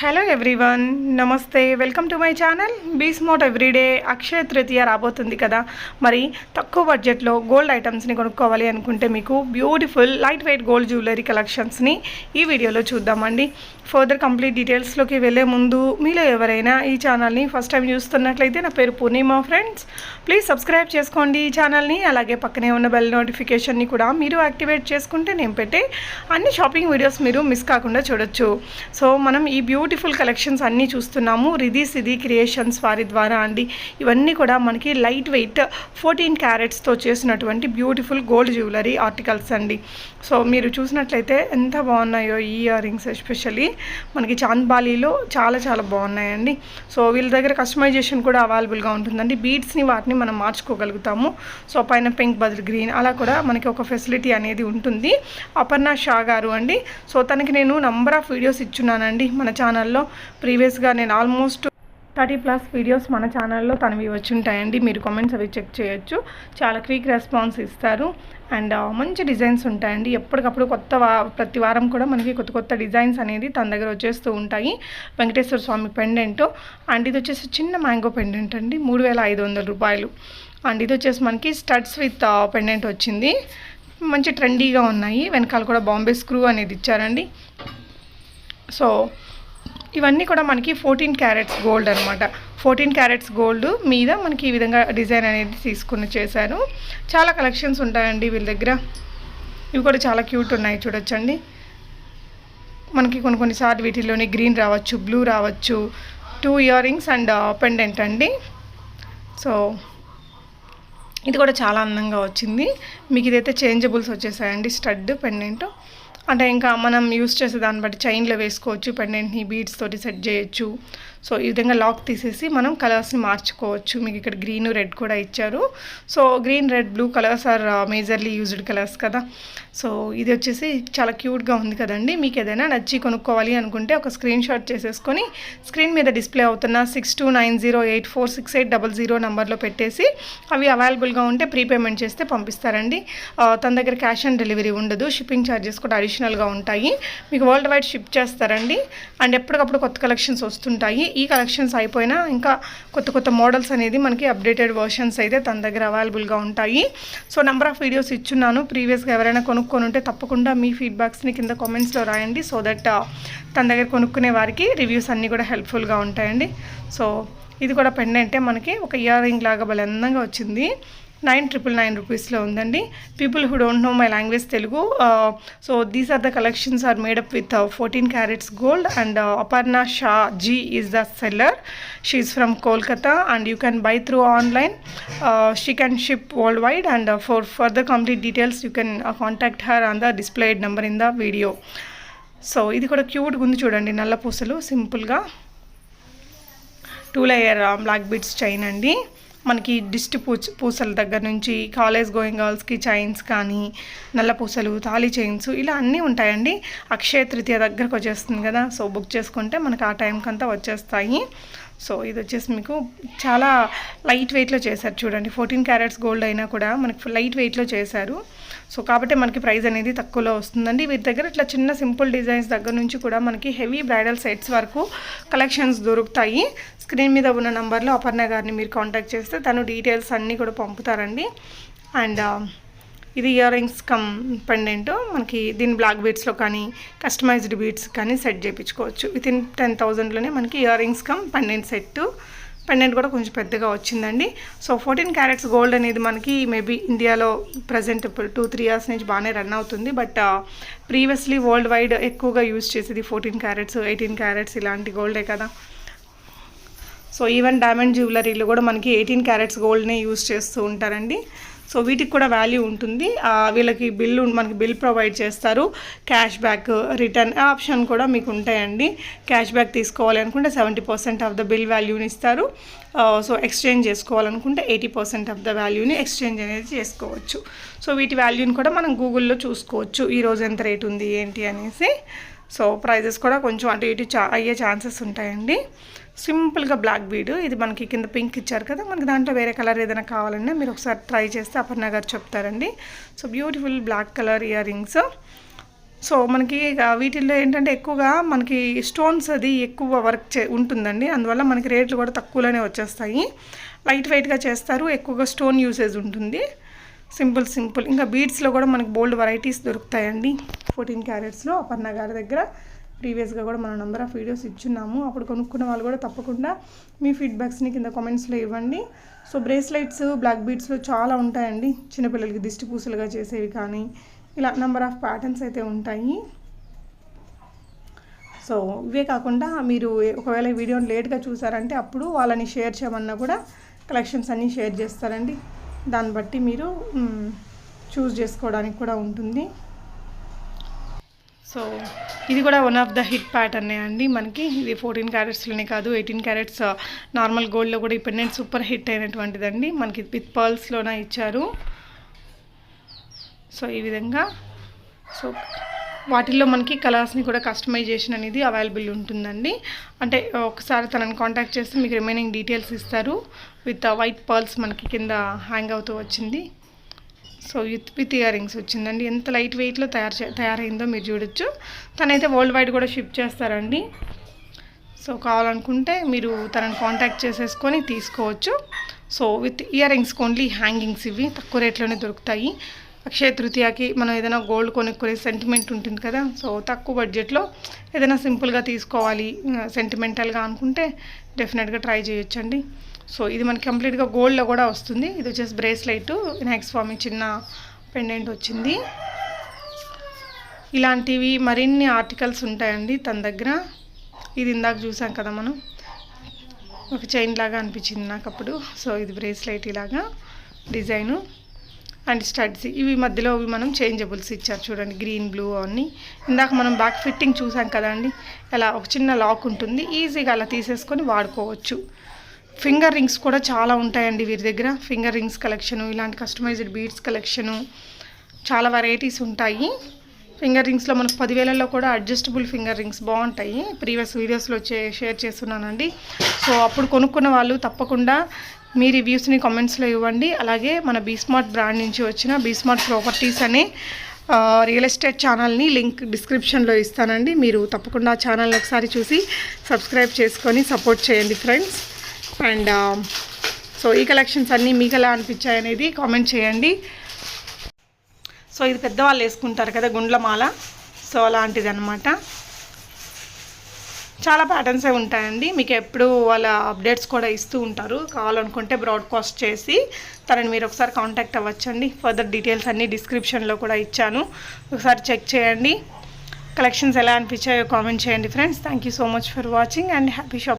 Hello everyone, నమస్తే. Welcome to my channel be smart everyday. Akshaya Tritiya రాబోతుంది కదా, మరి తక్కువ బడ్జెట్లో గోల్డ్ ఐటమ్స్ని కొనుక్కోవాలి అనుకుంటే మీకు beautiful light weight gold jewellery కలెక్షన్స్ని ఈ వీడియోలో చూద్దామండి. ఫర్దర్ కంప్లీట్ డీటెయిల్స్లోకి వెళ్ళే ముందు మీలో ఎవరైనా ఈ ఛానల్ని ఫస్ట్ టైం చూస్తున్నట్లయితే, నా పేరు పూర్ణిమ ఫ్రెండ్స్, ప్లీజ్ సబ్స్క్రైబ్ చేసుకోండి ఈ ఛానల్ని. అలాగే పక్కనే ఉన్న బెల్ నోటిఫికేషన్ని కూడా మీరు యాక్టివేట్ చేసుకుంటే నేను పెట్టే అన్ని షాపింగ్ వీడియోస్ మీరు మిస్ కాకుండా చూడొచ్చు. సో మనం ఈ బ్యూటిఫుల్ కలెక్షన్స్ అన్నీ చూస్తున్నాము రిధి సిద్ధి క్రియేషన్స్ వారి ద్వారా అండి. ఇవన్నీ కూడా మనకి లైట్ వెయిట్ 14 క్యారెట్స్తో చేసినటువంటి బ్యూటిఫుల్ గోల్డ్ జ్యువెలరీ ఆర్టికల్స్ అండి. సో మీరు చూసినట్లయితే ఎంత బాగున్నాయో ఈ ఇయర్ రింగ్స్, ఎస్పెషల్లీ మనకి చాంద్బాలీలో చాలా చాలా బాగున్నాయండి. సో వీళ్ళ దగ్గర కస్టమైజేషన్ కూడా అవైలబుల్గా ఉంటుందండి. బీడ్స్ని వాటిని మనం మార్చుకోగలుగుతాము. సో పైన పింక్ బదులు గ్రీన్ అలా కూడా మనకి ఒక ఫెసిలిటీ అనేది ఉంటుంది. అపర్ణ షా గారు అండి. సో తనకి నేను నంబర్ ఆఫ్ వీడియోస్ ఇచ్చున్నానండి మన ఛానల్లో. ప్రీవియస్గా నేను ఆల్మోస్ట్ 30+ వీడియోస్ మన ఛానల్లో తనవి వచ్చి ఉంటాయండి. మీరు కామెంట్స్ అవి చెక్ చేయొచ్చు. చాలా క్విక్ రెస్పాన్స్ ఇస్తారు అండ్ మంచి డిజైన్స్ ఉంటాయండి. ఎప్పటికప్పుడు ప్రతి వారం కూడా మనకి కొత్త కొత్త డిజైన్స్ అనేది తన దగ్గర వచ్చేస్తూ ఉంటాయి. వెంకటేశ్వర స్వామి పెండెంట్ అండ్ ఇది వచ్చేసి చిన్న మ్యాంగో పెండెంట్ అండి, 3500 రూపాయలు. అండ్ ఇది వచ్చేసి మనకి స్టడ్స్ విత్ పెండెంట్ వచ్చింది. మంచి ట్రెండీగా ఉన్నాయి. వెనకాల కూడా బాంబే స్క్రూ అనేది ఇచ్చారండి. సో ఇవన్నీ కూడా మనకి 14 క్యారెట్స్ గోల్డ్ అనమాట. 14 క్యారెట్స్ గోల్డ్ మీద మనకి ఈ విధంగా డిజైన్ అనేది తీసుకుని చేశారు. చాలా కలెక్షన్స్ ఉంటాయండి వీళ్ళ దగ్గర. ఇవి కూడా చాలా క్యూట్ ఉన్నాయి, చూడొచ్చండి. మనకి కొన్నిసార్లు వీటిలోని గ్రీన్ రావచ్చు, బ్లూ రావచ్చు. 2 ఇయర్ రింగ్స్ అండ్ పెండెంట్ అండి. సో ఇది కూడా చాలా అందంగా వచ్చింది. మీకు ఇదైతే చేంజబుల్స్ వచ్చేసాయండి, స్టడ్ పెండెంట్. అంటే ఇంకా మనం యూస్ చేసే దాన్ని బట్టి చైన్లో వేసుకోవచ్చు, పెండెంట్ని బీడ్స్ తోటి సెట్ చేయొచ్చు. సో ఈ విధంగా లాక్ తీసేసి మనం కలర్స్ని మార్చుకోవచ్చు. మీకు ఇక్కడ గ్రీన్ రెడ్ కూడా ఇచ్చారు. So green red blue colours are majorly used colours కదా. సో ఇది వచ్చేసి చాలా క్యూట్గా ఉంది కదండి. మీకు ఏదైనా నచ్చి కొనుక్కోవాలి అనుకుంటే ఒక స్క్రీన్ షాట్ చేసేసుకొని స్క్రీన్ మీద డిస్ప్లే అవుతున్న 6290846800 నెంబర్లో పెట్టేసి అవి అవైలబుల్గా ఉంటే ప్రీపేమెంట్ చేస్తే పంపిస్తారండి. తన దగ్గర క్యాష్ ఆన్ డెలివరీ ఉండదు. షిప్పింగ్ ఛార్జెస్ కూడా అడిషనల్గా ఉంటాయి. మీకు వరల్డ్ వైడ్ షిప్ చేస్తారండి. అండ్ ఎప్పటికప్పుడు కొత్త కలెక్షన్స్ వస్తుంటాయి. ఈ కలెక్షన్స్ అయిపోయినా ఇంకా కొత్త కొత్త మోడల్స్ అనేది మనకి అప్డేటెడ్ వర్షన్స్ అయితే తన దగ్గర అవైలబుల్గా ఉంటాయి. సో నెంబర్ ఆఫ్ వీడియోస్ ఇచ్చున్నాను. ప్రీవియస్గా ఎవరైనా కొనుక్కొని ఉంటే తప్పకుండా మీ ఫీడ్బ్యాక్స్ని కింద కామెంట్స్లో రాయండి. సో దట్ తన దగ్గర కొనుక్కునే వారికి రివ్యూస్ అన్నీ కూడా హెల్ప్ఫుల్గా ఉంటాయండి. సో ఇది కూడా పెండెంటే మనకి ఒక ఇయర్ రింగ్ లాగా భలే అందంగా వచ్చింది. 999 రూపీస్లో ఉందండి. People who don't know my language Telugu, so these are the collections are made up with 14 carats gold and Aparna Shah ji is the seller. She is from Kolkata and you can buy through online. She can ship worldwide and for further complete details you can contact her on the displayed number in the video. So ఇది కూడా క్యూట్గా ఉంది చూడండి. నల్ల పూసలు సింపుల్గా 2 layer black beads chain అండి. మనకి దిష్టి పూసల దగ్గర నుంచి కాలేజ్ గోయింగ్ గర్ల్స్కి చైన్స్ కానీ, నల్ల పూసలు, తాళీ చైన్స్ ఇలా అన్నీ ఉంటాయండి. అక్షయ తృతీయ దగ్గరకు వచ్చేస్తుంది కదా. సో బుక్ చేసుకుంటే మనకు ఆ టైంకి అంతా వచ్చేస్తాయి. సో ఇది వచ్చేసి మీకు చాలా లైట్ వెయిట్లో చేశారు చూడండి. 14 క్యారెట్స్ గోల్డ్ అయినా కూడా మనకి లైట్ వెయిట్లో చేశారు. సో కాబట్టి మనకి ప్రైస్ అనేది తక్కువలో వస్తుందండి. వీరి దగ్గర ఇట్లా చిన్న సింపుల్ డిజైన్స్ దగ్గర నుంచి కూడా మనకి హెవీ బ్రైడల్ సెట్స్ వరకు కలెక్షన్స్ దొరుకుతాయి. స్క్రీన్ మీద ఉన్న నంబర్లో అపర్ణ గారిని మీరు కాంటాక్ట్ చేస్తే తను డీటెయిల్స్ అన్నీ కూడా పంపుతారండి. అండ్ ఇది ఇయర్ రింగ్స్ కమ్ పెండెంట్. మనకి దీని బ్లాక్ బీడ్స్లో కానీ కస్టమైజ్డ్ బీడ్స్ కానీ సెట్ చేయించుకోవచ్చు. వితిన్ 10,000లోనే మనకి ear rings come pendant set. Pendant కూడా కొంచెం పెద్దగా వచ్చిందండి. సో 14 క్యారెట్స్ గోల్డ్ అనేది మనకి మేబీ ఇండియాలో ప్రజెంట్ ఇప్పుడు 2-3 ఇయర్స్ నుంచి బాగానే రన్ అవుతుంది. బట్ ప్రీవియస్లీ వరల్డ్ వైడ్ ఎక్కువగా యూజ్ చేసేది 14 క్యారెట్స్ 18 క్యారెట్స్ ఇలాంటి గోల్డే కదా. సో ఈవెన్ డైమండ్ జ్యువెలరీలో కూడా మనకి 18 క్యారెట్స్ గోల్డ్నే యూజ్ చేస్తూ ఉంటారండి. సో వీటికి కూడా వాల్యూ ఉంటుంది. వీళ్ళకి మనకి బిల్ ప్రొవైడ్ చేస్తారు. క్యాష్ బ్యాక్, రిటర్న్ ఆప్షన్ కూడా మీకు ఉంటాయండి. క్యాష్ బ్యాక్ తీసుకోవాలి అనుకుంటే 70% ఆఫ్ ద బిల్ వాల్యూని ఇస్తారు. సో ఎక్స్చేంజ్ చేసుకోవాలనుకుంటే 80% ఆఫ్ ద వాల్యూని ఎక్స్చేంజ్ అనేది చేసుకోవచ్చు. సో వీటి వాల్యూని కూడా మనం గూగుల్లో చూసుకోవచ్చు, ఈరోజు ఎంత రేట్ ఉంది ఏంటి అనేసి. సో ప్రైజెస్ కూడా కొంచెం అటు ఇటు అయ్యే ఛాన్సెస్ ఉంటాయండి. సింపుల్గా బ్లాక్ బీడ్, ఇది మనకి కింద పింక్ ఇచ్చారు కదా, మనకి దాంట్లో వేరే కలర్ ఏదైనా కావాలన్నా మీరు ఒకసారి ట్రై చేస్తే అపర్ణ గారు చెప్తారండి. So beautiful black colour earrings. So మనకి వీటిల్లో ఏంటంటే ఎక్కువగా మనకి స్టోన్స్ అది ఎక్కువ వర్క్ ఉంటుందండి. అందువల్ల మనకి రేట్లు కూడా తక్కువలోనే వచ్చేస్తాయి. లైట్ వెయిట్గా చేస్తారు, ఎక్కువగా స్టోన్ యూసేజ్ ఉంటుంది. సింపుల్. ఇంకా బీడ్స్లో కూడా మనకి బోల్డ్ వెరైటీస్ దొరుకుతాయండి 14 క్యారెట్స్లో. అపర్ణ గారి దగ్గర ప్రీవియస్గా కూడా మనం నెంబర్ ఆఫ్ వీడియోస్ ఇచ్చున్నాము. అప్పుడు కొనుక్కున్న వాళ్ళు కూడా తప్పకుండా మీ ఫీడ్బ్యాక్స్ని కింద కామెంట్స్లో ఇవ్వండి. సో బ్రేస్లెట్స్ బ్లాక్ బీడ్స్లో చాలా ఉంటాయండి. చిన్నపిల్లలకి దిష్టి పూసలుగా చేసేవి కానీ ఇలా నెంబర్ ఆఫ్ ప్యాటర్న్స్ అయితే ఉంటాయి. సో ఇవే కాకుండా మీరు ఒకవేళ ఈ వీడియోని లేట్గా చూసారంటే అప్పుడు వాళ్ళని షేర్ చేయమన్నా కూడా కలెక్షన్స్ అన్నీ షేర్ చేస్తారండి. దాన్ని బట్టి మీరు చూస్ చేసుకోవడానికి కూడా ఉంటుంది. సో ఇది కూడా వన్ ఆఫ్ ద హిట్ ప్యాటర్నే అండి. మనకి ఇది 14 క్యారెట్స్లోనే కాదు 18 క్యారెట్స్ నార్మల్ గోల్డ్లో కూడా ఈ పెండెంట్ సూపర్ హిట్ అయినటువంటిదండి. మనకి విత్ పర్ల్స్లోనే ఇచ్చారు. సో ఈ విధంగా సో వాటిల్లో మనకి కలర్స్ని కూడా కస్టమైజేషన్ అనేది అవైలబుల్ ఉంటుందండి. అంటే ఒకసారి తనని కాంటాక్ట్ చేస్తే మీకు రిమైనింగ్ డీటెయిల్స్ ఇస్తారు. విత్ వైట్ పర్ల్స్ మనకి కింద హ్యాంగ్ అవుతూ వచ్చింది. సో విత్ ఇయర్ రింగ్స్ వచ్చిందండి. ఎంత లైట్ వెయిట్లో తయారైందో మీరు చూడొచ్చు. తనైతే వరల్డ్ వైడ్ కూడా షిప్ చేస్తారండి. సో కావాలనుకుంటే మీరు తనని కాంటాక్ట్ చేసేసుకొని తీసుకోవచ్చు. So with ear rings only hangings ఇవి తక్కువ రేట్లోనే దొరుకుతాయి. అక్షయ తృతీయకి మనం ఏదైనా గోల్డ్ కొనుక్కునే సెంటిమెంట్ ఉంటుంది కదా. సో తక్కువ బడ్జెట్లో ఏదైనా సింపుల్గా తీసుకోవాలి సెంటిమెంటల్గా అనుకుంటే డెఫినెట్గా ట్రై చేయొచ్చండి. సో ఇది మనకి కంప్లీట్గా గోల్డ్లో కూడా వస్తుంది. ఇది వచ్చేసి బ్రేస్లెట్ వినాయక స్వామి చిన్న పెండెంట్ వచ్చింది. ఇలాంటివి మరిన్ని ఆర్టికల్స్ ఉంటాయండి తన దగ్గర. ఇది ఇందాక చూసాం కదా మనం, ఒక చైన్ లాగా అనిపించింది నాకు అప్పుడు. సో ఇది బ్రేస్లెట్ ఇలాగా డిజైను అండ్ స్టడ్స్. ఇవి మధ్యలో మనం చేంజబుల్స్ ఇచ్చారు చూడండి, గ్రీన్ బ్లూ అన్నీ. ఇందాక మనం బ్యాక్ ఫిట్టింగ్ చూసాం కదండి, అలా ఒక చిన్న లాక్ ఉంటుంది, ఈజీగా అలా తీసేసుకొని వాడుకోవచ్చు. ఫింగర్ రింగ్స్ కూడా చాలా ఉంటాయండి వీరి దగ్గర. ఫింగర్ రింగ్స్ కలెక్షను, ఇలాంటి కస్టమైజ్డ్ బీడ్స్ కలెక్షను, చాలా వెరైటీస్ ఉంటాయి. ఫింగర్ రింగ్స్లో మనకు 10,000లో కూడా అడ్జస్టబుల్ ఫింగర్ రింగ్స్ బాగుంటాయి. ప్రీవియస్ వీడియోస్లో షేర్ చేస్తున్నానండి. సో అప్పుడు కొనుక్కున్న వాళ్ళు తప్పకుండా మీ రివ్యూస్ని కామెంట్స్లో ఇవ్వండి. అలాగే మన బీస్మార్ట్ బ్రాండ్ నుంచి వచ్చిన బీస్మార్ట్ ప్రాపర్టీస్ అనే రియల్ ఎస్టేట్ ఛానల్ని లింక్ డిస్క్రిప్షన్లో ఇస్తానండి. మీరు తప్పకుండా ఆ ఛానల్ని ఒకసారి చూసి సబ్స్క్రైబ్ చేసుకొని సపోర్ట్ చేయండి ఫ్రెండ్స్. అండ్ సో ఈ కలెక్షన్స్ అన్నీ మీకు ఎలా అనిపించాయి అనేది కామెంట్ చేయండి. సో ఇది పెద్దవాళ్ళు వేసుకుంటారు కదా గుండ్లమాల, సో అలాంటిది అనమాట. చాలా ప్యాటర్న్సే ఉంటాయండి. మీకు ఎప్పుడు వాళ్ళ అప్డేట్స్ కూడా ఇస్తూ ఉంటారు. కావాలనుకుంటే బ్రాడ్కాస్ట్ చేసి తనని మీరు ఒకసారి కాంటాక్ట్ అవ్వచ్చండి. ఫర్దర్ డీటెయిల్స్ అన్నీ డిస్క్రిప్షన్లో కూడా ఇచ్చాను, ఒకసారి చెక్ చేయండి. కలెక్షన్స్ ఎలా అనిపించాయో కామెంట్ చేయండి friends. Thank you so much for watching and happy shopping.